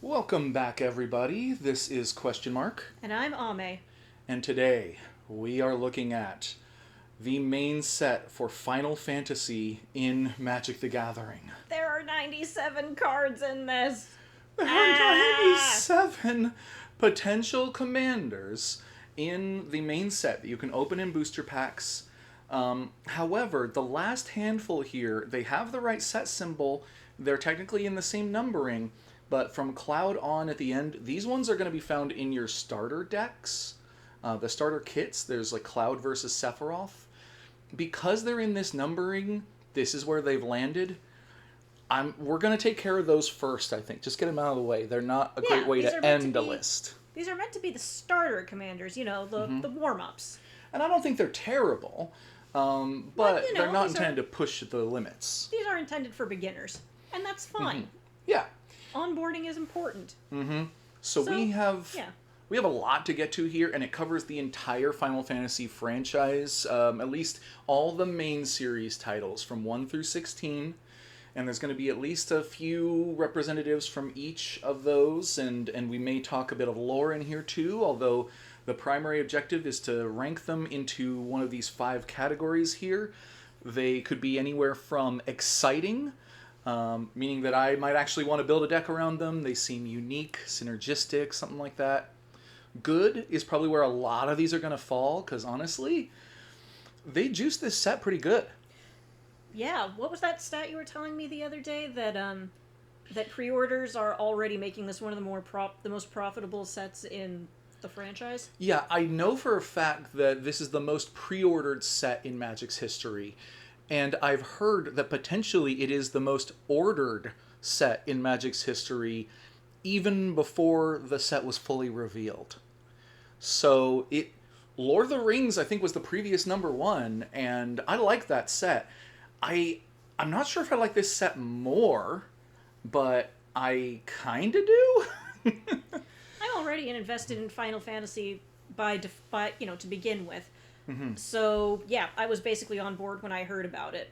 Welcome back, everybody. This is QuestionMarc, And I'm Ame. and today we are looking at the main set for Final Fantasy in Magic the Gathering. There are 97 cards in this. There are 97 potential commanders in the main set that you can open in booster packs. However, the last handful here, they have the right set symbol. They're technically in the same numbering, but from Cloud on at the end, these ones are going to be found in your starter decks. The starter kits, there's like Cloud versus Sephiroth. Because they're in this numbering, this is where they've landed. We're going to take care of those first, I think. Just get them out of the way. They're not a great way to end a list. These are meant to be the starter commanders, the warm-ups. And I don't think they're terrible, but they're not intended to push the limits. These are intended for beginners, and that's fine. Yeah. Onboarding is important. So we have a lot to get to here, and it covers the entire Final Fantasy franchise, at least all the main series titles from 1 through 16. And there's going to be at least a few representatives from each of those, and we may talk a bit of lore in here too, although the primary objective is to rank them into one of these 5 categories here. They could be anywhere from exciting, meaning that I might actually want to build a deck around them. They seem unique, synergistic, something like that. Good is probably where a lot of these are going to fall, because honestly, they juice this set pretty good. Yeah, what was that stat you were telling me the other day that pre-orders are already making this one of the most profitable sets in the franchise? Yeah, I know for a fact that this is the most pre-ordered set in Magic's history, and I've heard that potentially it is the most ordered set in Magic's history even before the set was fully revealed. So Lord of the Rings, I think, was the previous #1, and I like that set. I'm not sure if I like this set more, but I kind of do. I'm already invested in Final Fantasy to begin with. So, yeah, I was basically on board when I heard about it.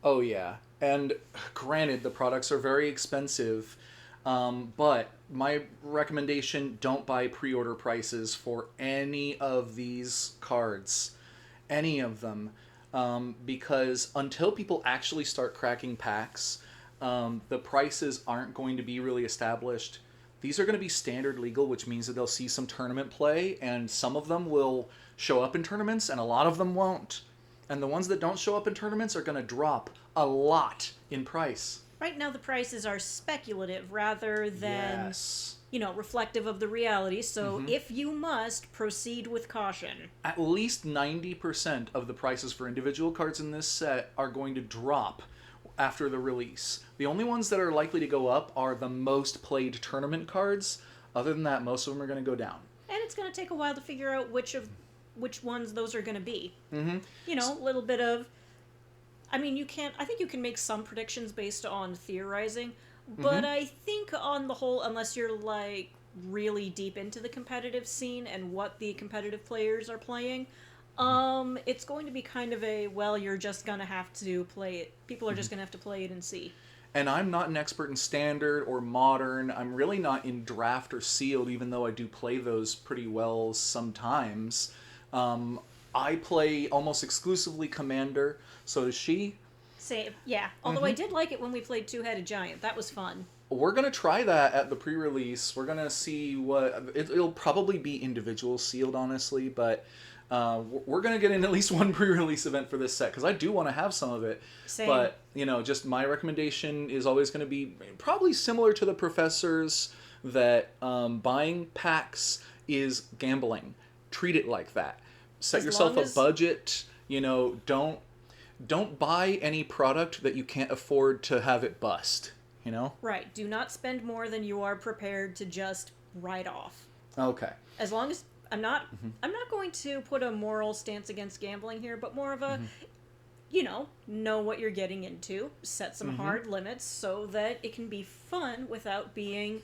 Oh, yeah. And granted, the products are very expensive, but my recommendation, don't buy pre-order prices for any of these cards. Any of them. Because until people actually start cracking packs, the prices aren't going to be really established. These are going to be standard legal, which means that they'll see some tournament play, and some of them will show up in tournaments, and a lot of them won't. And the ones that don't show up in tournaments are going to drop a lot in price. Right now the prices are speculative rather than, reflective of the reality. So if you must, proceed with caution. At least 90% of the prices for individual cards in this set are going to drop after the release. The only ones that are likely to go up are the most played tournament cards. Other than that, most of them are going to go down. And it's going to take a while to figure out which ones those are going to be. A little bit of... I think you can make some predictions based on theorizing, but I think on the whole, unless you're like really deep into the competitive scene and what the competitive players are playing, it's going to be kind of you're just going to have to play it. People are just going to have to play it and see. And I'm not an expert in Standard or Modern. I'm really not in Draft or Sealed, even though I do play those pretty well sometimes. I play almost exclusively Commander, so does she. Same, yeah. Although I did like it when we played Two-Headed Giant. That was fun. We're going to try that at the pre-release. We're going to see what... It'll probably be individual sealed, honestly, but we're going to get in at least one pre-release event for this set, because I do want to have some of it. Same. But, just my recommendation is always going to be probably similar to the Professor's, that buying packs is gambling. Treat it like that. Set yourself a budget. Don't buy any product that you can't afford to have it bust. Right. Do not spend more than you are prepared to just write off. Okay. As long as I'm not going to put a moral stance against gambling here, but more of a know what you're getting into, set some hard limits so that it can be fun without being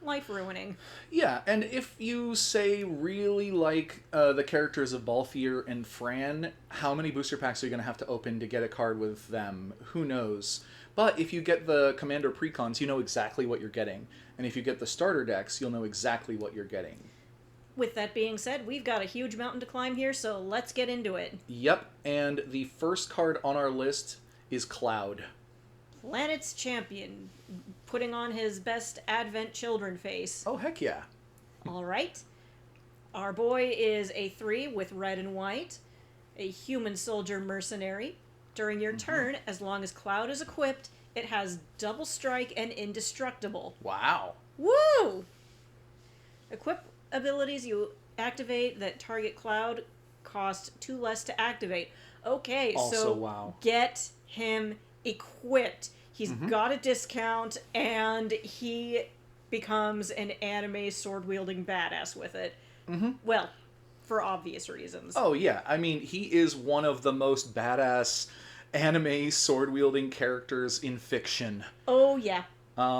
life-ruining. Yeah, and if you, say, really like the characters of Balthier and Fran, how many booster packs are you going to have to open to get a card with them? Who knows? But if you get the Commander Precons, you know exactly what you're getting. And if you get the starter decks, you'll know exactly what you're getting. With that being said, we've got a huge mountain to climb here, so let's get into it. Yep, and the first card on our list is Cloud. Planet's champion, putting on his best Advent Children face. Oh, heck yeah. All right. Our boy is a 3 with red and white, a human soldier mercenary. During your turn, as long as Cloud is equipped, it has double strike and indestructible. Wow. Woo! Equip abilities you activate that target Cloud cost 2 less to activate. Okay, also, so wow. Get him equipped. He's got a discount, and he becomes an anime sword-wielding badass with it. Well, for obvious reasons. Oh, yeah. I mean, he is one of the most badass anime sword-wielding characters in fiction. Oh, yeah.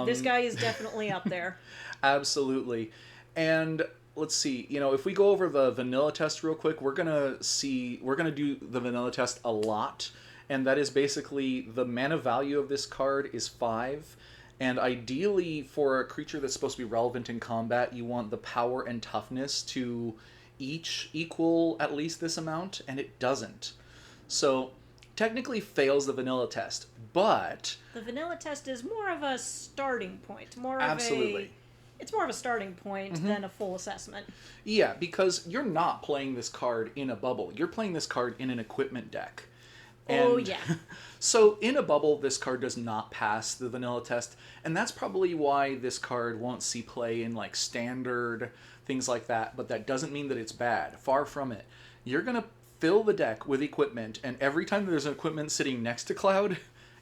This guy is definitely up there. Absolutely. And let's see, if we go over the vanilla test real quick, we're gonna do the vanilla test a lot, and that is basically the mana value of this card is 5, and ideally for a creature that's supposed to be relevant in combat, you want the power and toughness to each equal at least this amount, and it doesn't. So technically fails the vanilla test, but the vanilla test is more of a starting point, absolutely. It's more of a starting point than a full assessment. Yeah, because you're not playing this card in a bubble. You're playing this card in an equipment deck. And yeah. So in a bubble, this card does not pass the vanilla test, and that's probably why this card won't see play in like standard, things like that, but that doesn't mean that it's bad. Far from it. You're going to fill the deck with equipment, and every time there's an equipment sitting next to Cloud,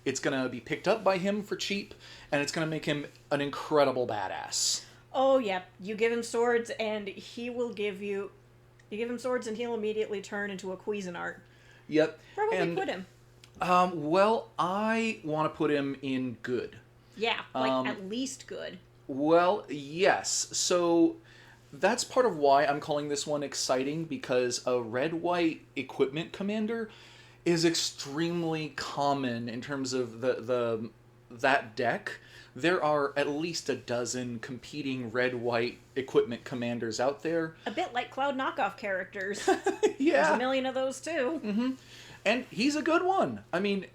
it's going to be picked up by him for cheap, and it's going to make him an incredible badass. Oh, yeah. You give him swords, and he will give you... You give him swords, and he'll immediately turn into a Cuisinart. Yep. Where would we put him? Well, I want to put him in good. Yeah, at least good. Well, yes. So that's part of why I'm calling this one exciting, because a red-white equipment commander is extremely common in terms of that deck. There are at least a dozen competing red-white equipment commanders out there. A bit like Cloud knockoff characters. Yeah. There's a million of those, too. And he's a good one. I mean,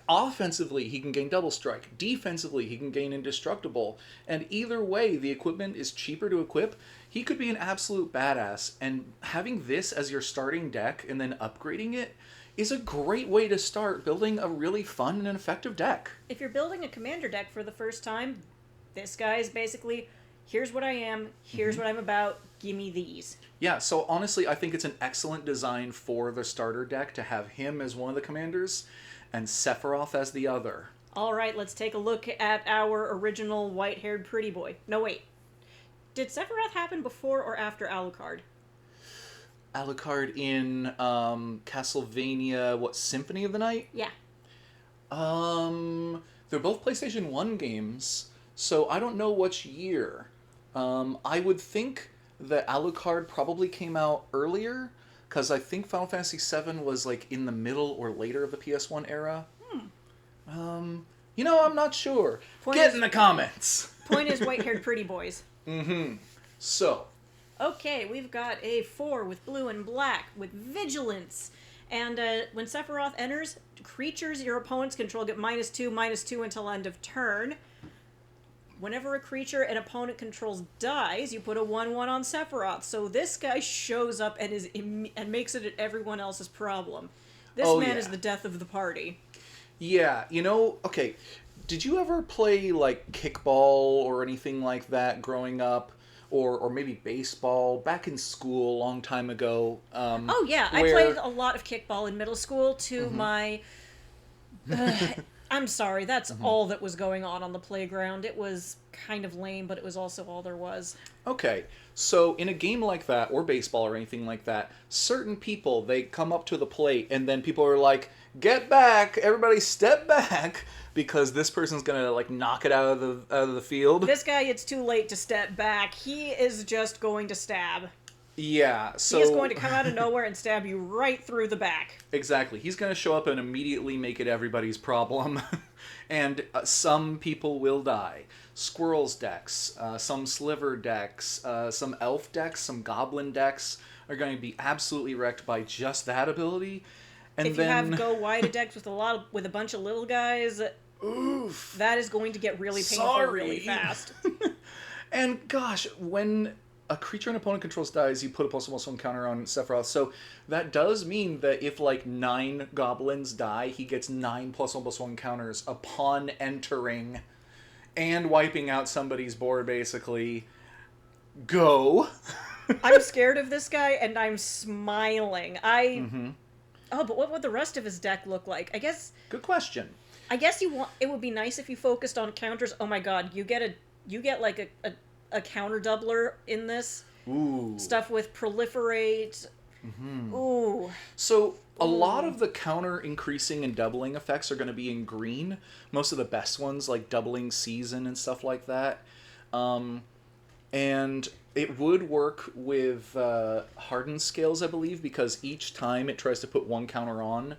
offensively, he can gain double strike. Defensively, he can gain indestructible. And either way, the equipment is cheaper to equip. He could be an absolute badass. And having this as your starting deck and then upgrading it is a great way to start building a really fun and effective deck. If you're building a commander deck for the first time, this guy is basically, here's what I am, here's what I'm about, give me these. Yeah, so honestly, I think it's an excellent design for the starter deck to have him as one of the commanders and Sephiroth as the other. All right, let's take a look at our original white-haired pretty boy. No, wait. Did Sephiroth happen before or after Alucard? Alucard in Castlevania, Symphony of the Night? Yeah. They're both PlayStation 1 games, so I don't know which year. I would think that Alucard probably came out earlier, because I think Final Fantasy VII was like in the middle or later of the PS1 era. I'm not sure. Get in the comments! Point is white-haired pretty boys. So. Okay, we've got a 4 with blue and black with vigilance. And when Sephiroth enters, creatures your opponents control get -2/-2 until end of turn. Whenever a creature an opponent controls dies, you put a 1/1 on Sephiroth. So this guy shows up and makes it everyone else's problem. This man is the death of the party. Yeah, okay. Did you ever play like kickball or anything like that growing up? Or maybe baseball back in school a long time ago. Oh yeah, I played a lot of kickball in middle school to my... I'm sorry, that's all that was going on the playground. It was kind of lame, but it was also all there was. Okay, so in a game like that, or baseball or anything like that, certain people, they come up to the plate and then people are like, get back, everybody step back, because this person's gonna like knock it out of the field. This guy, it's too late to step back. He is just going to stab. Yeah, so... He is going to come out of nowhere and stab you right through the back. Exactly. He's going to show up and immediately make it everybody's problem. And some people will die. Squirrels decks, some sliver decks, some elf decks, some goblin decks are going to be absolutely wrecked by just that ability. And if you have go wide decks with a bunch of little guys, oof, that is going to get really painful really fast. And gosh, when a creature an opponent controls dies, you put a +1/+1 counter on Sephiroth. So that does mean that if like 9 goblins die, he gets 9 +1/+1 counters upon entering and wiping out somebody's board, basically. Go. I'm scared of this guy, and I'm smiling. Oh, but what would the rest of his deck look like? I guess... Good question. I guess it would be nice if you focused on counters. Oh my god, you get like a counter doubler in this. Ooh. Stuff with proliferate. Mm-hmm. Ooh. So a lot of the counter increasing and doubling effects are going to be in green. Most of the best ones, like doubling season and stuff like that. And it would work with hardened scales, I believe, because each time it tries to put 1 counter on.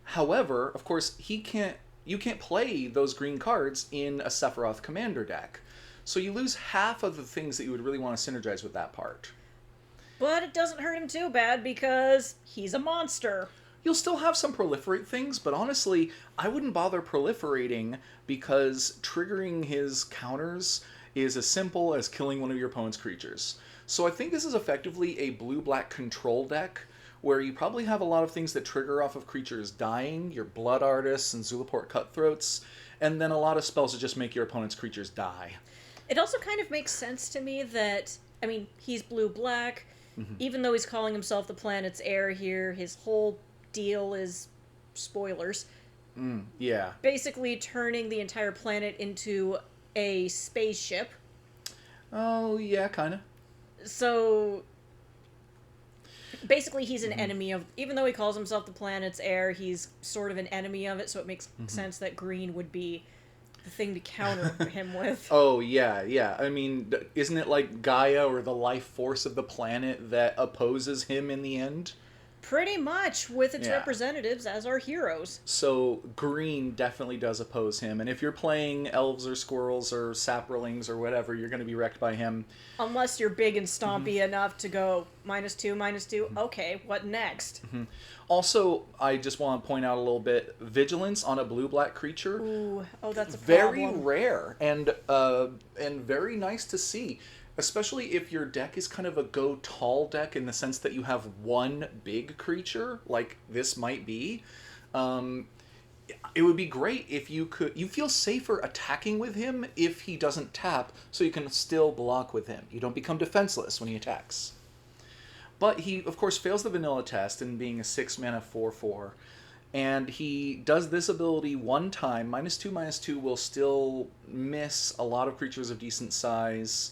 However, of course, you can't play those green cards in a Sephiroth commander deck. So you lose half of the things that you would really want to synergize with that part. But it doesn't hurt him too bad because he's a monster. You'll still have some proliferate things, but honestly, I wouldn't bother proliferating because triggering his counters is as simple as killing one of your opponent's creatures. So I think this is effectively a blue-black control deck where you probably have a lot of things that trigger off of creatures dying, your Blood Artists and Zulaport Cutthroats, and then a lot of spells that just make your opponent's creatures die. It also kind of makes sense to me that, I mean, he's blue-black. Mm-hmm. Even though he's calling himself the planet's heir here, his whole deal is spoilers. Yeah. Basically turning the entire planet into a spaceship. Oh, yeah, kind of. So, basically he's an enemy of... Even though he calls himself the planet's heir, he's sort of an enemy of it, so it makes sense that green would be the thing to counter him with. Oh, yeah. I mean, isn't it like Gaia or the life force of the planet that opposes him in the end? Pretty much, with its representatives as our heroes. So green definitely does oppose him, and if you're playing elves or squirrels or saprolings or whatever, you're going to be wrecked by him. Unless you're big and stompy enough to go -2, okay, what next? Also, I just want to point out a little bit, vigilance on a blue-black creature. Ooh, oh, that's a very problem. rare and very nice to see. Especially if your deck is kind of a go tall deck in the sense that you have one big creature, like this might be. It would be great if you feel safer attacking with him if he doesn't tap, so you can still block with him. You don't become defenseless when he attacks. But he, of course, fails the vanilla test in being a 6-mana 4/4. And he does this ability one time. -2/2 will still miss a lot of creatures of decent size.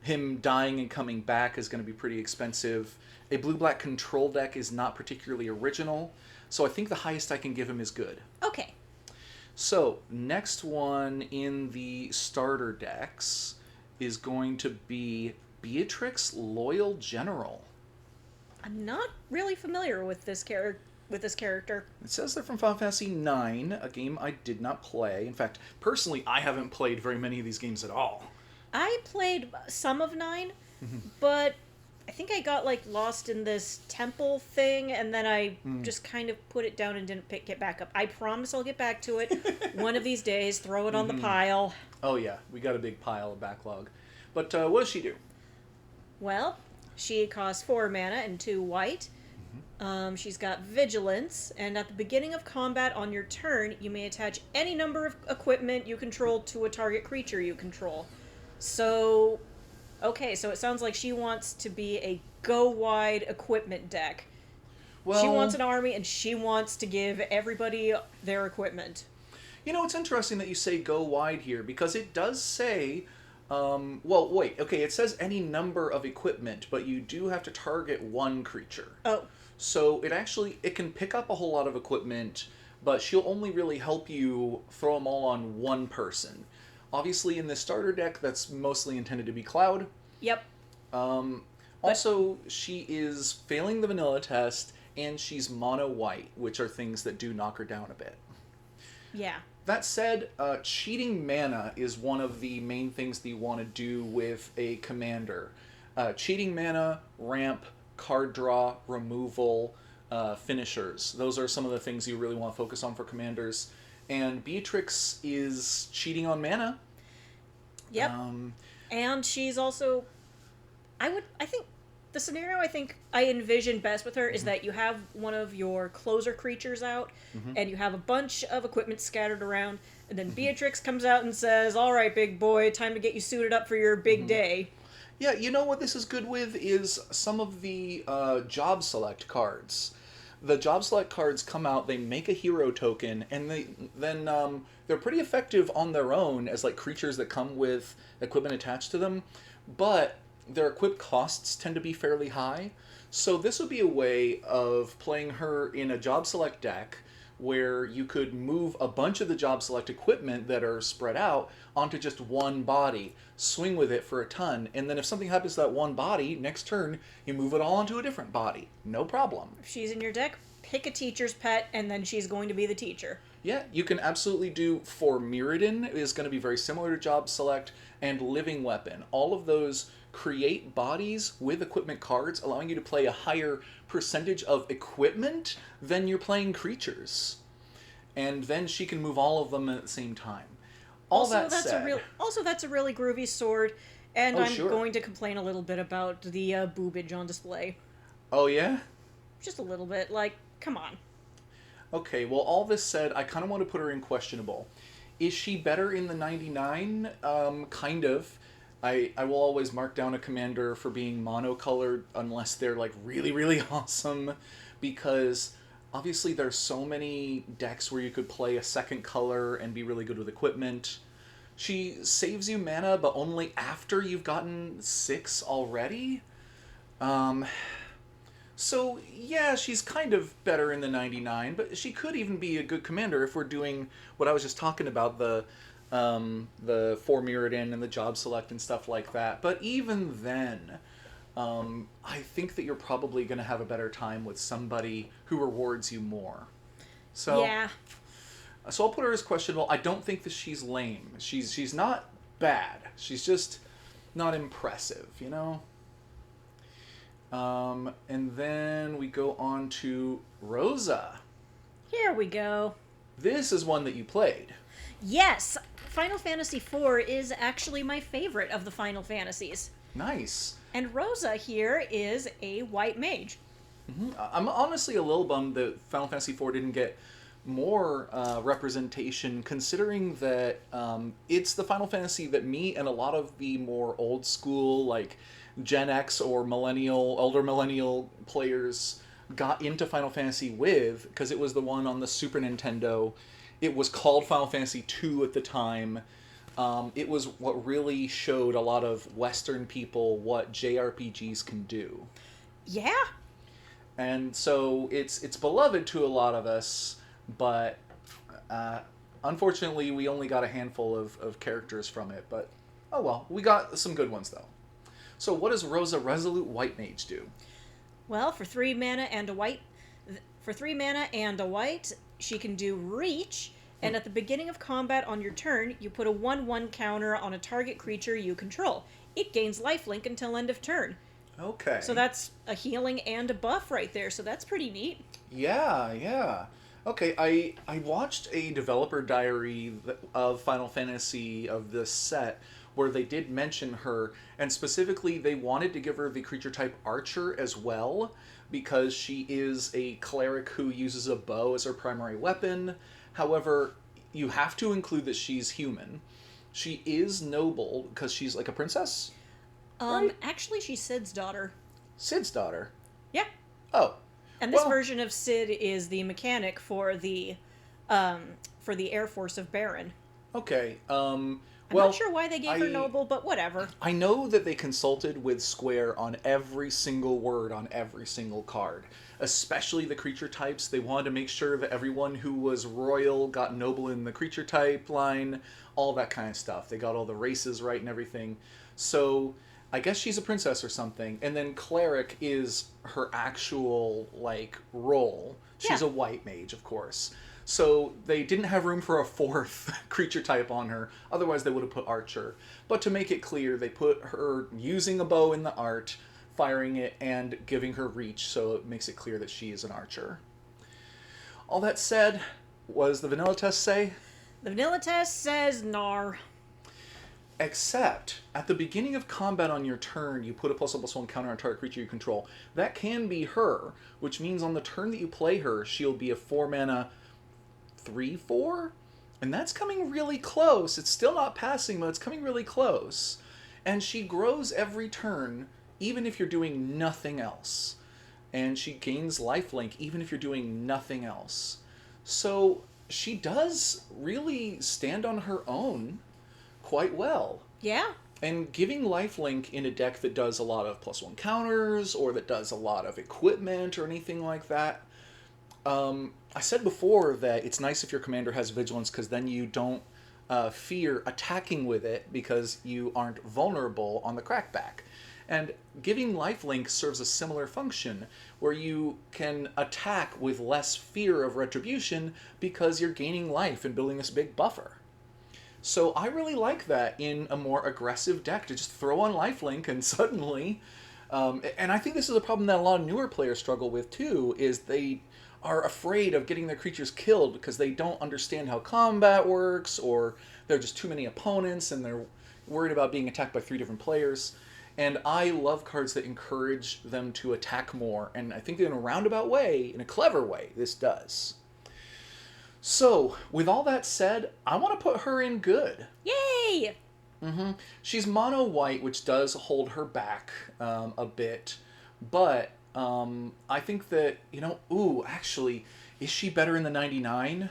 Him dying and coming back is going to be pretty expensive. A blue-black control deck is not particularly original, so I think the highest I can give him is good. Okay. So, next one in the starter decks is going to be Beatrix, Loyal General. I'm not really familiar with this character. It says they're from Final Fantasy IX, a game I did not play. In fact, personally, I haven't played very many of these games at all. I played some of 9, but I think I got lost in this temple thing, and then I just kind of put it down and didn't get back up. I promise I'll get back to it one of these days, throw it on the pile. Oh yeah, we got a big pile of backlog. But what does she do? Well, she costs 4 mana and 2 white. She's got vigilance, and at the beginning of combat on your turn, you may attach any number of equipment you control to a target creature you control. So, okay, so it sounds like she wants to be a go-wide equipment deck. Well, she wants an army, and she wants to give everybody their equipment. You know, it's interesting that you say go wide here, because it does say... well, wait, okay, it says any number of equipment, but you do have to target one creature. Oh. So it can pick up a whole lot of equipment, but she'll only really help you throw them all on one person. Obviously, in the starter deck, that's mostly intended to be Cloud. Yep. Also, she is failing the vanilla test, and she's mono white, which are things that do knock her down a bit. Yeah. That said, cheating mana is one of the main things that you want to do with a commander. Cheating mana, ramp, card draw, removal, finishers. Those are some of the things you really want to focus on for commanders. And Beatrix is cheating on mana. Yep. And she's also... I think the scenario I envision best with her is that you have one of your closer creatures out, and you have a bunch of equipment scattered around, and then Beatrix comes out and says, "All right, big boy, time to get you suited up for your big day." Yeah, you know what this is good with is some of the job select cards. The job select cards come out, they make a hero token, and they're pretty effective on their own as like creatures that come with equipment attached to them, but their equip costs tend to be fairly high. So this would be a way of playing her in a job select deck where you could move a bunch of the job select equipment that are spread out onto just one body, swing with it for a ton, and then if something happens to that one body, next turn, you move it all onto a different body. No problem. If she's in your deck, pick a teacher's pet, and then she's going to be the teacher. Yeah, you can absolutely do for Mirrodin, is going to be very similar to job select, and Living Weapon. All of those create bodies with equipment cards, allowing you to play a higher percentage of equipment than you're playing creatures. And then she can move all of them at the same time. That's a really groovy sword, and I'm going to complain a little bit about the boobage on display. Oh, yeah? Just a little bit. Like, come on. Okay, well, all this said, I kind of want to put her in questionable. Is she better in the 99? Kind of. I will always mark down a commander for being monocolored unless they're like really, really awesome, because obviously there's so many decks where you could play a second color and be really good with equipment. She saves you mana, but only after you've gotten 6 already. So yeah, she's kind of better in the 99, but she could even be a good commander if we're doing what I was just talking about, the for Mirrodin and the job select and stuff like that. But even then, I think that you're probably going to have a better time with somebody who rewards you more. So yeah. So I'll put her as questionable. I don't think that she's lame. She's not bad. She's just not impressive, you know? And then we go on to Rosa. Here we go. This is one that you played. Yes! Final Fantasy IV is actually my favorite of the Final Fantasies. Nice. And Rosa here is a white mage. Mm-hmm. I'm honestly a little bummed that Final Fantasy IV didn't get more representation, considering that it's the Final Fantasy that me and a lot of the more old school, like Gen X or elder millennial players got into Final Fantasy with, because it was the one on the Super Nintendo. It was called Final Fantasy II at the time. It was what really showed a lot of Western people what JRPGs can do. Yeah. And so it's beloved to a lot of us, but unfortunately we only got a handful of characters from it. But oh well, we got some good ones though. So what does Rosa Resolute White Mage do? Well, for 3 mana and a white, she can do Reach, and at the beginning of combat on your turn, you put a 1/1 counter on a target creature you control. It gains lifelink until end of turn. Okay. So that's a healing and a buff right there, so that's pretty neat. Yeah. Okay, I watched a developer diary of Final Fantasy of this set where they did mention her, and specifically they wanted to give her the creature type Archer as well, because she is a cleric who uses a bow as her primary weapon. However, you have to include that she's human. She is noble because she's like a princess. Right? Actually, she's Cid's daughter. Cid's daughter? Yeah. Oh. And this version of Cid is the mechanic for the Air Force of Baron. Okay. I'm not sure why they gave her noble, but whatever. I know that they consulted with Square on every single word on every single card, especially the creature types. They wanted to make sure that everyone who was royal got noble in the creature type line, all that kind of stuff. They got all the races right and everything. So I guess she's a princess or something, and then cleric is her actual, like, role. She's a white mage, of course. So they didn't have room for a fourth creature type on her. Otherwise, they would have put archer. But to make it clear, they put her using a bow in the art, firing it, and giving her reach, so it makes it clear that she is an archer. All that said, what does the vanilla test say? The vanilla test says nar. Except, at the beginning of combat on your turn, you put a +1/+1 counter on target creature you control. That can be her, which means on the turn that you play her, she'll be a 4-mana 3/4? And that's coming really close. It's still not passing, but it's coming really close. And she grows every turn, even if you're doing nothing else. And she gains lifelink, even if you're doing nothing else. So, she does really stand on her own quite well. Yeah. And giving lifelink in a deck that does a lot of +1 counters, or that does a lot of equipment, or anything like that, I said before that it's nice if your commander has vigilance, because then you don't fear attacking with it, because you aren't vulnerable on the crackback. And giving lifelink serves a similar function, where you can attack with less fear of retribution, because you're gaining life and building this big buffer. So I really like that in a more aggressive deck, to just throw on lifelink and suddenly... and I think this is a problem that a lot of newer players struggle with too, is they are afraid of getting their creatures killed because they don't understand how combat works, or there are just too many opponents and they're worried about being attacked by 3 different players. And I love cards that encourage them to attack more, and I think in a roundabout way, in a clever way, this does. So, with all that said, I want to put her in good. Yay! She's mono white, which does hold her back a bit, but I think that, actually, is she better in the 99?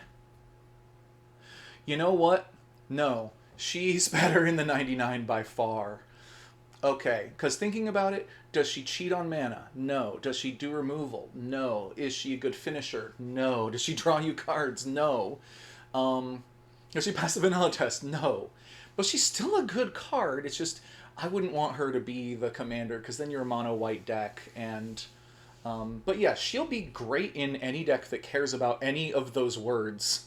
You know what? No, she's better in the 99 by far. Okay, because thinking about it, does she cheat on mana? No. Does she do removal? No. Is she a good finisher? No. Does she draw you cards? No. Does she pass the vanilla test? No. But she's still a good card. It's just, I wouldn't want her to be the commander, because then you're a mono-white deck, and... but yeah, she'll be great in any deck that cares about any of those words.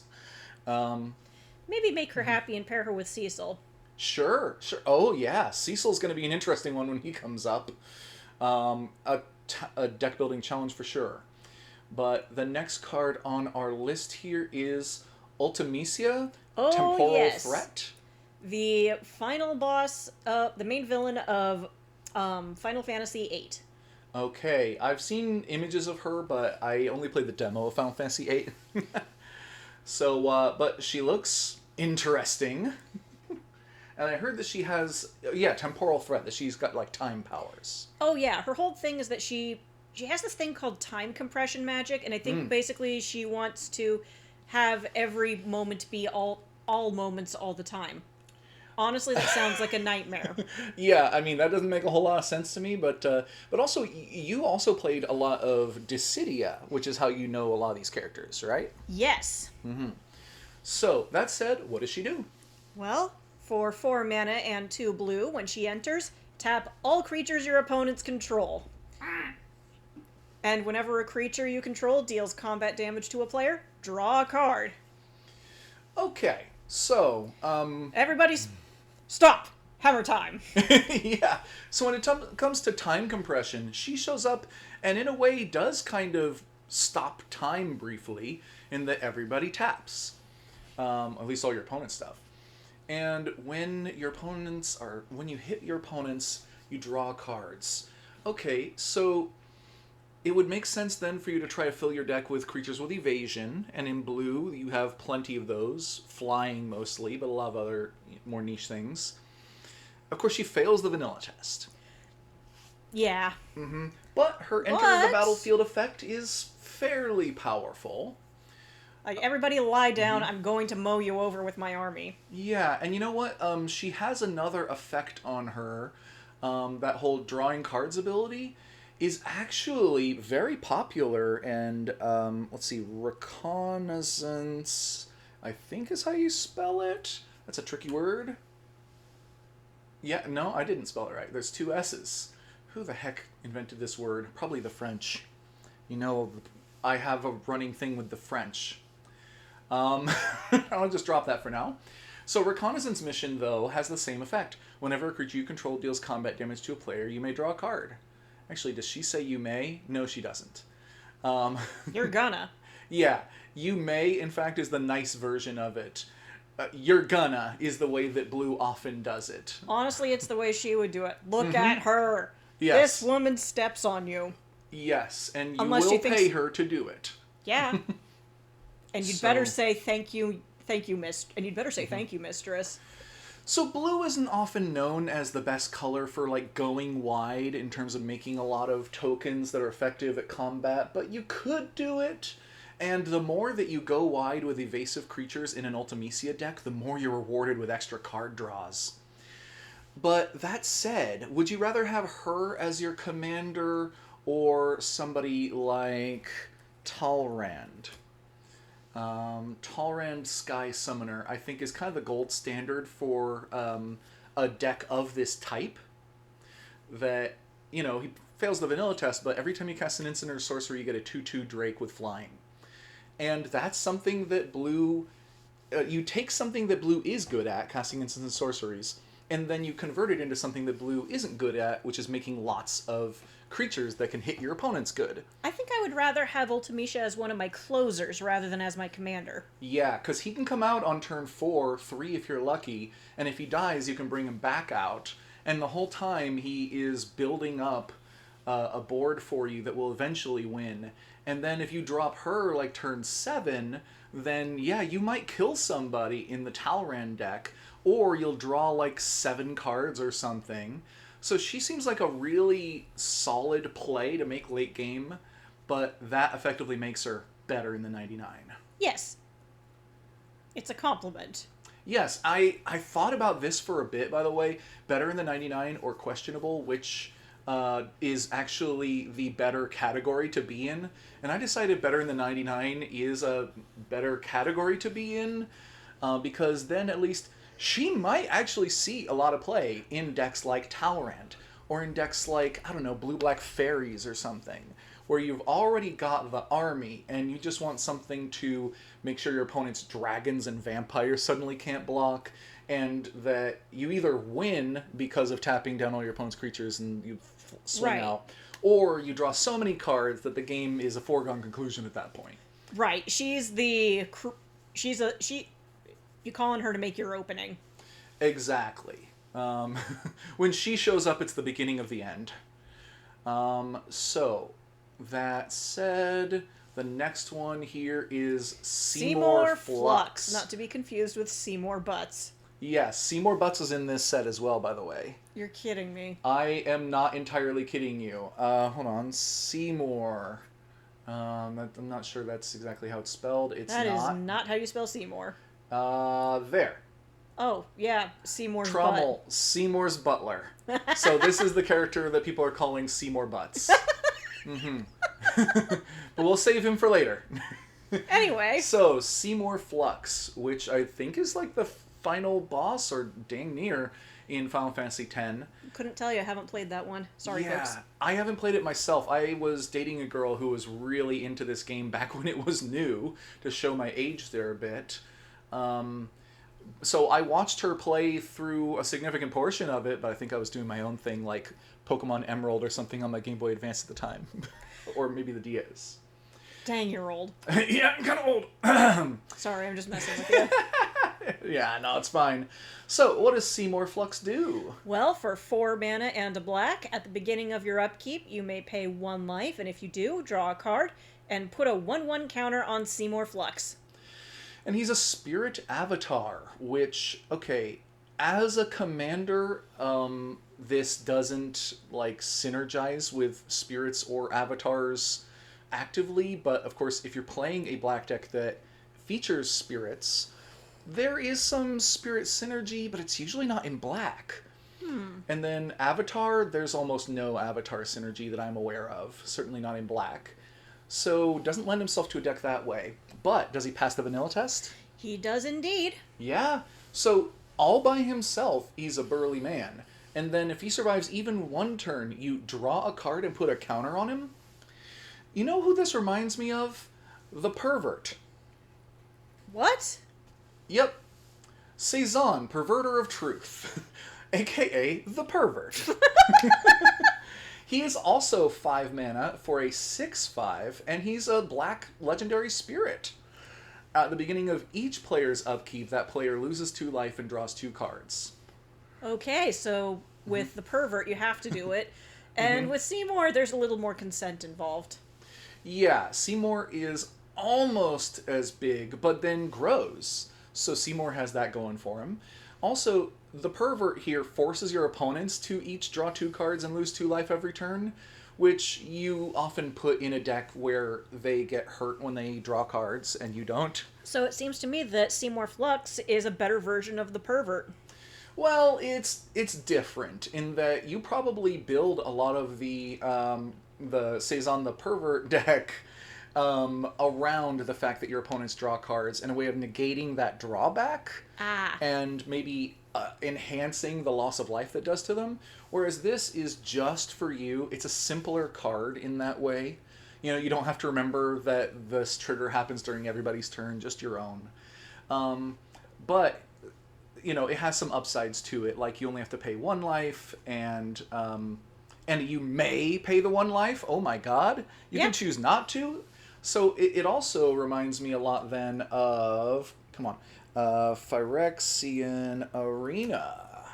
Maybe make her happy and pair her with Cecil. Sure. Oh, yeah. Cecil's going to be an interesting one when he comes up. A deck-building challenge for sure. But the next card on our list here is Ultimecia, Temporal Threat. The final boss, the main villain of Final Fantasy VIII. Okay, I've seen images of her, but I only played the demo of Final Fantasy VIII. So, but she looks interesting. And I heard that she has, Temporal Threat, that she's got, like, time powers. Oh, yeah. Her whole thing is that she has this thing called time compression magic, and I think basically she wants to have every moment be all moments all the time. Honestly, that sounds like a nightmare. Yeah, I mean, that doesn't make a whole lot of sense to me, but also, you also played a lot of Dissidia, which is how you know a lot of these characters, right? Yes. So, that said, what does she do? Well... For 4 mana and 2 blue, when she enters, tap all creatures your opponents control. And whenever a creature you control deals combat damage to a player, draw a card. Okay, so, Everybody stop! Hammer time! Yeah, so when it comes to time compression, she shows up and in a way does kind of stop time briefly, in that everybody taps. At least all your opponent's stuff. And when you hit your opponents, you draw cards. Okay, so it would make sense then for you to try to fill your deck with creatures with evasion, and in blue you have plenty of those, flying mostly, but a lot of other more niche things. Of course, she fails the vanilla test. Yeah. But her enter the battlefield effect is fairly powerful. Like, everybody lie down, I'm going to mow you over with my army. Yeah, and you know what? She has another effect on her. That whole drawing cards ability is actually very popular, and, let's see, reconnaissance, I think is how you spell it. That's a tricky word. Yeah, no, I didn't spell it right. There's 2 S's. Who the heck invented this word? Probably the French. You know, I have a running thing with the French. I'll just drop that for now. So Reconnaissance Mission, though, has the same effect. Whenever a creature you control deals combat damage to a player, you may draw a card. Actually, does she say you may? No, she doesn't. You're gonna. Yeah, you may, in fact, is the nice version of it. You're gonna is the way that Blue often does it. Honestly, it's the way she would do it. Look at her. Yes. This woman steps on you. Yes, and you Unless will she thinks... pay her to do it. Yeah. And you'd better say thank you, and you'd better say thank you, mistress. So blue isn't often known as the best color for, like, going wide in terms of making a lot of tokens that are effective at combat, but you could do it. And the more that you go wide with evasive creatures in an Ultimecia deck, the more you're rewarded with extra card draws. But that said, would you rather have her as your commander or somebody like Talrand? Talrand Sky Summoner, I think, is kind of the gold standard for a deck of this type. That, you know, he fails the vanilla test, but every time you cast an instant or sorcery, you get a 2/2 Drake with flying. And that's something that blue... you take something that blue is good at, casting instants and sorceries, and then you convert it into something that blue isn't good at, which is making lots of creatures that can hit your opponents good. I think I would rather have Ultimecia as one of my closers rather than as my commander. Yeah, because he can come out on turn 4, 3 if you're lucky, and if he dies, you can bring him back out. And the whole time, he is building up a board for you that will eventually win. And then if you drop her, like, turn 7, then, yeah, you might kill somebody in the Talrand deck, or you'll draw, like, 7 cards or something. So she seems like a really solid play to make late game, but that effectively makes her better in the 99. Yes. It's a compliment. Yes, I thought about this for a bit, by the way. Better in the 99 or questionable, which is actually the better category to be in. And I decided better in the 99 is a better category to be in, because then at least she might actually see a lot of play in decks like Talrand, or in decks like, I don't know, Blue-Black Fairies or something, where you've already got the army, and you just want something to make sure your opponent's dragons and vampires suddenly can't block, and that you either win because of tapping down all your opponent's creatures and you swing out, or you draw so many cards that the game is a foregone conclusion at that point. Right. You call on her to make your opening. Exactly. When she shows up, it's the beginning of the end. So, that said, the next one here is Seymour Flux. Not to be confused with Seymour Butts. Yes, Seymour Butts is in this set as well, by the way. You're kidding me. I am not entirely kidding you. Hold on. Seymour. I'm not sure that's exactly how it's spelled. That is not how you spell Seymour. There. Oh, yeah, Seymour's Trummel, butt. Seymour's butler. So this is the character that people are calling Seymour Butts. But we'll save him for later. Anyway. So, Seymour Flux, which I think is like the final boss, or dang near, in Final Fantasy X. Couldn't tell you, I haven't played that one. Sorry, folks. I haven't played it myself. I was dating a girl who was really into this game back when it was new, to show my age there a bit. So I watched her play through a significant portion of it, but I think I was doing my own thing, like Pokemon Emerald or something on my Game Boy Advance at the time. Or maybe the DS. Dang, you're old. Yeah, I'm kind of old. Sorry, I'm just messing with you. Yeah, no, it's fine. So, what does Seymour Flux do? Well, for 4 mana and a black, at the beginning of your upkeep, you may pay 1 life, and if you do, draw a card, and put a 1/1 counter on Seymour Flux. And he's a spirit avatar, which, okay, as a commander, this doesn't, like, synergize with spirits or avatars actively, but, of course, if you're playing a black deck that features spirits, there is some spirit synergy, but it's usually not in black. And then Avatar, there's almost no Avatar synergy that I'm aware of, certainly not in black. So, doesn't lend himself to a deck that way. But, does he pass the vanilla test? He does indeed. Yeah. So, all by himself, he's a burly man. And then if he survives even one turn, you draw a card and put a counter on him. You know who this reminds me of? The Pervert. What? Yep. Cezanne, Perverter of Truth. A.K.A. the Pervert. He is also 5 mana for a 6/5, and he's a black legendary spirit. At the beginning of each player's upkeep, that player loses 2 life and draws 2 cards. Okay, so with the Pervert, you have to do it. And with Seymour, there's a little more consent involved. Yeah, Seymour is almost as big, but then grows. So Seymour has that going for him. Also, the Pervert here forces your opponents to each draw 2 cards and lose 2 life every turn, which you often put in a deck where they get hurt when they draw cards and you don't. So it seems to me that Seymour Flux is a better version of the Pervert. Well, it's different in that you probably build a lot of the Cezanne the Pervert deck around the fact that your opponents draw cards in a way of negating that drawback and maybe enhancing the loss of life that does to them. Whereas this is just for you. It's a simpler card in that way. You know, you don't have to remember that this trigger happens during everybody's turn, just your own. But you know, it has some upsides to it, like you only have to pay 1 life, and you may pay the 1 life. Oh my god. You can choose not to. So it also reminds me a lot then of, Phyrexian Arena.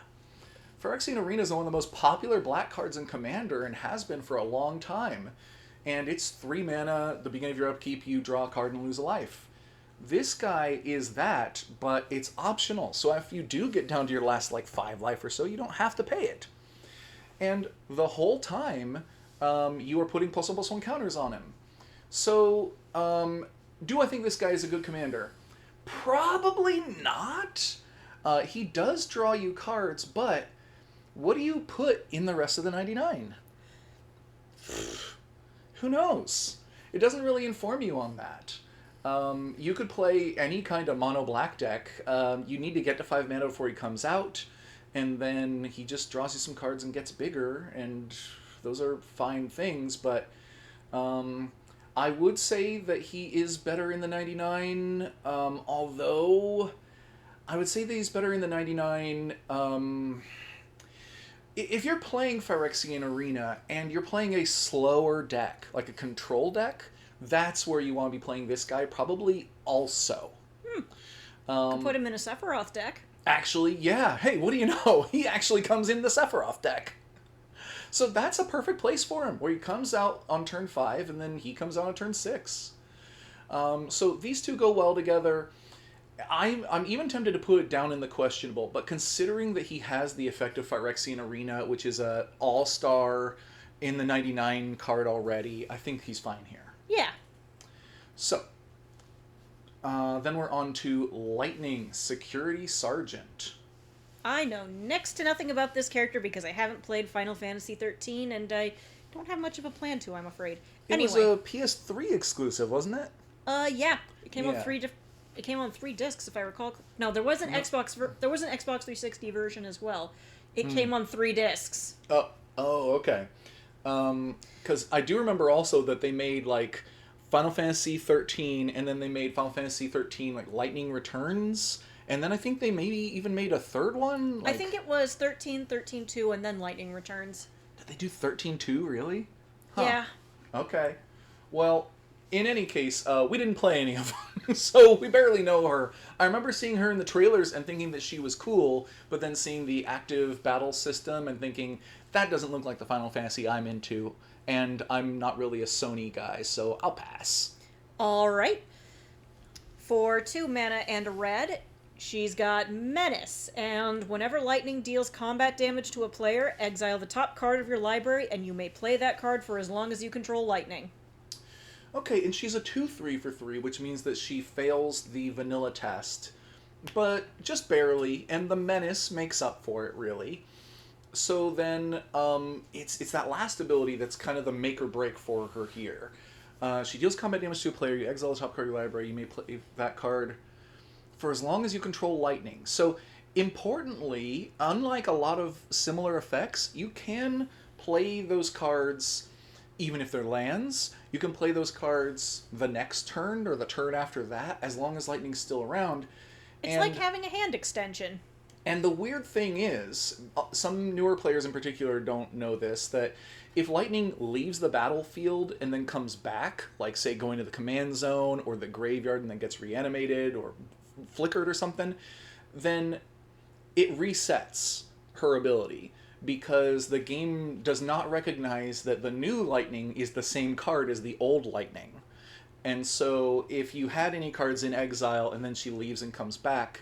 Phyrexian Arena is one of the most popular black cards in Commander and has been for a long time. And it's 3 mana, at the beginning of your upkeep, you draw a card and lose a life. This guy is that, but it's optional. So if you do get down to your last, 5 life or so, you don't have to pay it. And the whole time, you are putting +1/+1 counters on him. So, do I think this guy is a good commander? Probably not. He does draw you cards, but what do you put in the rest of the 99? Who knows? It doesn't really inform you on that. You could play any kind of mono-black deck. You need to get to 5 mana before he comes out, and then he just draws you some cards and gets bigger, and those are fine things, but I would say that he is better in the 99, although I would say that he's better in the 99... if you're playing Phyrexian Arena and you're playing a slower deck, like a control deck, that's where you want to be playing this guy, probably also. Could put him in a Sephiroth deck. Actually, yeah. Hey, what do you know? He actually comes in the Sephiroth deck. So that's a perfect place for him, where he comes out on turn 5, and then he comes out on turn 6. So these two go well together. I'm even tempted to put it down in the questionable, but considering that he has the effect of Phyrexian Arena, which is a all-star in the 99 card already, I think he's fine here. Yeah. So, then we're on to Lightning Security Sergeant. I know next to nothing about this character because I haven't played Final Fantasy 13, and I don't have much of a plan to, I'm afraid. It was a PS3 exclusive, wasn't it? Yeah. It came on 3 discs, if I recall. No, there was an Xbox 360 version as well. It came on 3 discs. Oh, okay. Because I do remember also that they made Final Fantasy 13, and then they made Final Fantasy 13 Lightning Returns, and then I think they maybe even made a third one. I think it was 13, 13-2, and then Lightning Returns. Did they do 13-2, really? Huh. Yeah. Okay. Well, in any case, we didn't play any of them, so we barely know her. I remember seeing her in the trailers and thinking that she was cool, but then seeing the active battle system and thinking, that doesn't look like the Final Fantasy I'm into, and I'm not really a Sony guy, so I'll pass. All right. For 2 mana and a red, she's got Menace, and whenever lightning deals combat damage to a player, exile the top card of your library, and you may play that card for as long as you control lightning. Okay, and she's a 2/3 for 3, which means that she fails the vanilla test, but just barely, and the Menace makes up for it, really. So then, it's that last ability that's kind of the make or break for her here. She deals combat damage to a player, you exile the top card of your library, you may play that card for as long as you control lightning. So importantly, unlike a lot of similar effects, you can play those cards even if they're lands. You can play those cards the next turn or the turn after that, as long as lightning's still around. It's like having a hand extension. And the weird thing is, some newer players in particular don't know this, that if lightning leaves the battlefield and then comes back, like say going to the command zone or the graveyard and then gets reanimated or flickered or something, then it resets her ability, because the game does not recognize that the new lightning is the same card as the old lightning. And so if you had any cards in exile and then she leaves and comes back,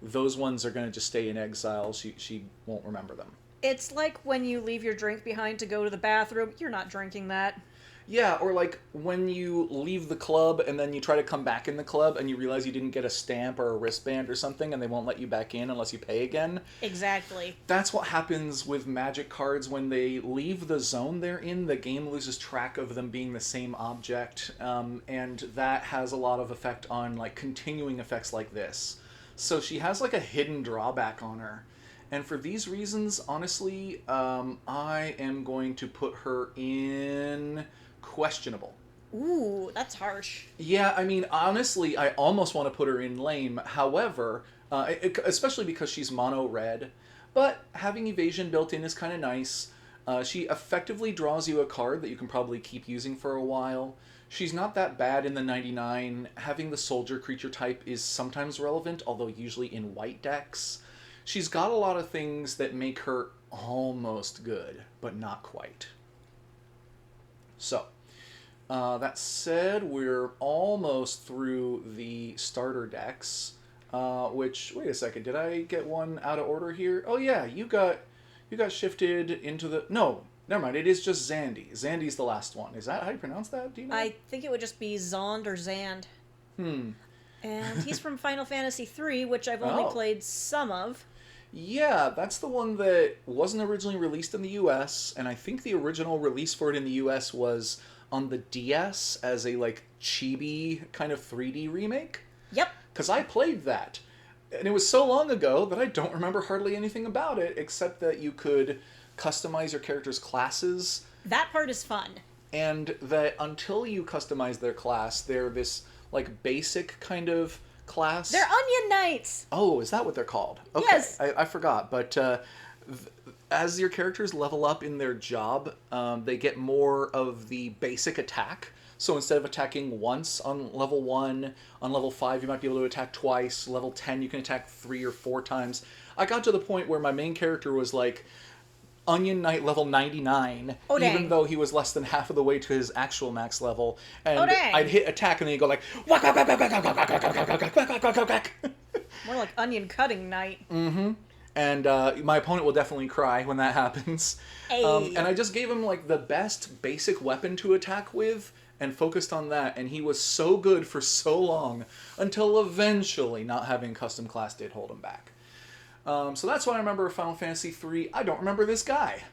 those ones are going to just stay in exile. She won't remember them. It's like when you leave your drink behind to go to the bathroom. You're not drinking that. Yeah, or like when you leave the club and then you try to come back in the club and you realize you didn't get a stamp or a wristband or something and they won't let you back in unless you pay again. Exactly. That's what happens with Magic cards. When they leave the zone they're in, the game loses track of them being the same object, and that has a lot of effect on like continuing effects like this. So she has like a hidden drawback on her. And for these reasons, honestly, I am going to put her in questionable. Ooh, that's harsh. Yeah, I mean, honestly, I almost want to put her in lame. However, especially because she's mono red, but having evasion built in is kind of nice. She effectively draws you a card that you can probably keep using for a while. She's not that bad in the 99. Having the soldier creature type is sometimes relevant, although usually in white decks. She's got a lot of things that make her almost good, but not quite. So, that said, we're almost through the starter decks, which, wait a second, did I get one out of order here? Oh yeah, you got shifted into the, no, never mind, it is just Xande. Xande's the last one. Is that how you pronounce that? Do you know? I think it would just be Xande or Xande. And he's from Final Fantasy III, which I've only played some of. Yeah, that's the one that wasn't originally released in the US, and I think the original release for it in the US was on the DS as a, like, chibi kind of 3D remake. Yep. Because I played that. And it was so long ago that I don't remember hardly anything about it, except that you could customize your character's classes. That part is fun. And that until you customize their class, they're this, like, basic kind of class. They're Onion Knights! Oh, is that what they're called? Okay. Yes! I forgot, but as your characters level up in their job, they get more of the basic attack. So instead of attacking once on level 1, on level 5 you might be able to attack twice, level 10 you can attack 3 or 4 times. I got to the point where my main character was like Onion Knight level 99, even though he was less than half of the way to his actual max level. And I'd hit attack and then he'd go like whack, whack, whack, whack, whack, whack, whack, whack, whack, whack, whack, whack, whack. More like onion cutting knight. Mm-hmm. And my opponent will definitely cry when that happens. Hey. And I just gave him like the best basic weapon to attack with and focused on that, and he was so good for so long until eventually not having custom class did hold him back. So that's what I remember of Final Fantasy III. I don't remember this guy.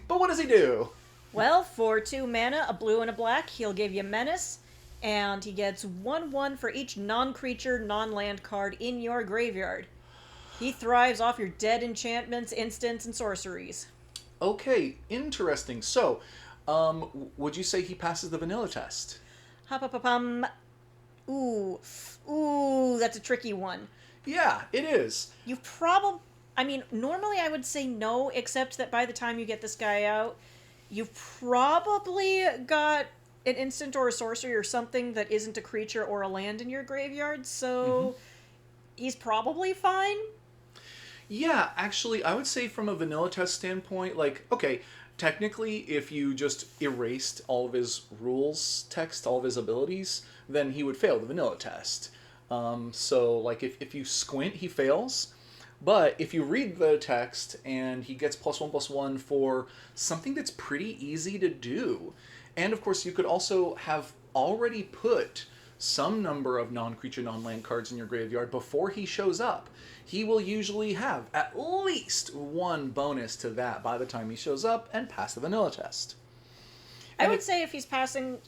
But what does he do? Well, for 2 mana, a blue and a black, he'll give you Menace, and he gets 1/1 for each non-creature, non-land card in your graveyard. He thrives off your dead enchantments, instants, and sorceries. Okay, interesting. So, would you say he passes the vanilla test? Ooh, that's a tricky one. Yeah, it is. You normally I would say no, except that by the time you get this guy out, you've probably got an instant or a sorcery or something that isn't a creature or a land in your graveyard, so he's probably fine. Yeah, actually, I would say from a vanilla test standpoint, like, okay, technically, if you just erased all of his rules text, all of his abilities, then he would fail the vanilla test. So, like, if you squint, he fails. But if you read the text and he gets +1/+1 for something that's pretty easy to do, and of course you could also have already put some number of non-creature, non-land cards in your graveyard before he shows up, he will usually have at least 1 bonus to that by the time he shows up and pass the vanilla test. I would say if he's passing...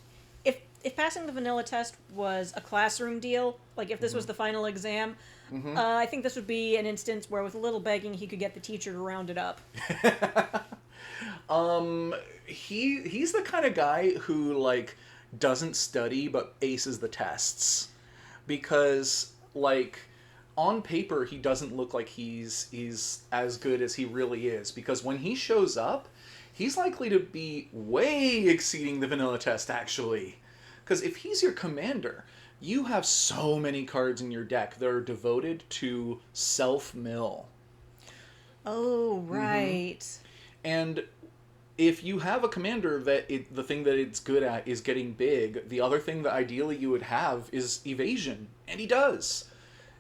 If passing the vanilla test was a classroom deal, like if this was the final exam, I think this would be an instance where with a little begging he could get the teacher to round it up. He's the kind of guy who, like, doesn't study but aces the tests. Because, like, on paper he doesn't look like he's as good as he really is. Because when he shows up, he's likely to be way exceeding the vanilla test, actually. Because if he's your commander, you have so many cards in your deck that are devoted to self-mill. Oh, right. And if you have a commander that the thing that it's good at is getting big, the other thing that ideally you would have is evasion. And he does.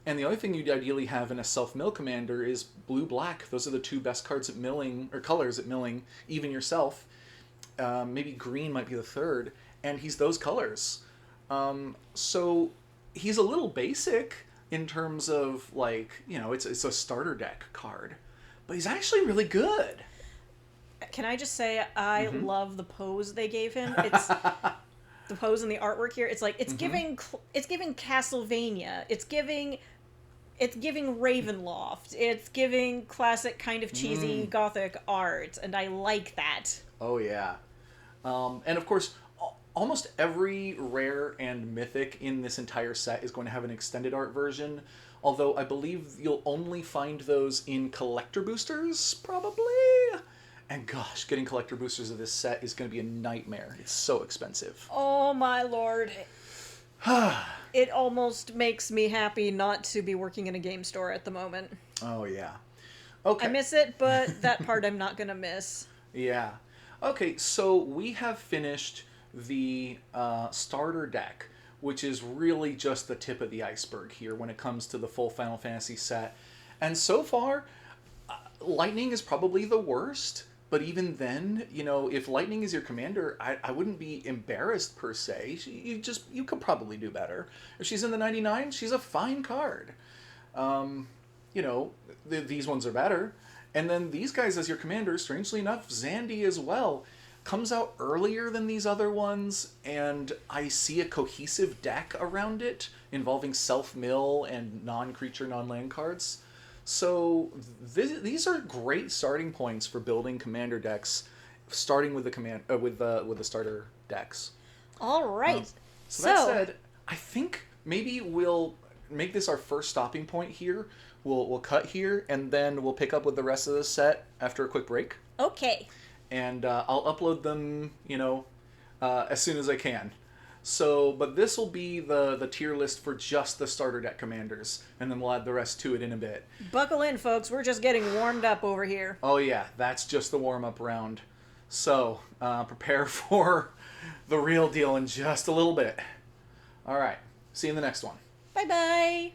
And the other thing you'd ideally have in a self-mill commander is blue-black. Those are the two best cards at milling, or colors at milling, even yourself. Maybe green might be the third. And he's those colors. So he's a little basic in terms of, like, you know, it's a starter deck card. But he's actually really good. Can I just say I love the pose they gave him? It's the pose and the artwork here. It's like it's giving Castlevania. It's giving Ravenloft. It's giving classic kind of cheesy gothic art, and I like that. Oh yeah. And of course, almost every rare and mythic in this entire set is going to have an extended art version. Although I believe you'll only find those in collector boosters, probably. And gosh, getting collector boosters of this set is going to be a nightmare. It's so expensive. Oh my lord. It almost makes me happy not to be working in a game store at the moment. Oh yeah. Okay. I miss it, but that part I'm not going to miss. Yeah. Okay, so we have finished the starter deck, which is really just the tip of the iceberg here when it comes to the full Final Fantasy set. And so far, Lightning is probably the worst. But even then, you know, if Lightning is your commander, I wouldn't be embarrassed per se. You could probably do better. If she's in the 99, she's a fine card. You know, these ones are better. And then these guys as your commander, strangely enough, Xande as well, comes out earlier than these other ones, and I see a cohesive deck around it involving self-mill and non-creature, non-land cards. So these are great starting points for building commander decks, starting with the with the starter decks. All right. So that said, I think maybe we'll make this our first stopping point here. We'll cut here, and then we'll pick up with the rest of the set after a quick break. Okay. And I'll upload them, you know, as soon as I can. So, but this will be the tier list for just the starter deck commanders, and then we'll add the rest to it in a bit. Buckle in, folks. We're just getting warmed up over here. Oh yeah, that's just the warm-up round. So, prepare for the real deal in just a little bit. All right, see you in the next one. Bye-bye.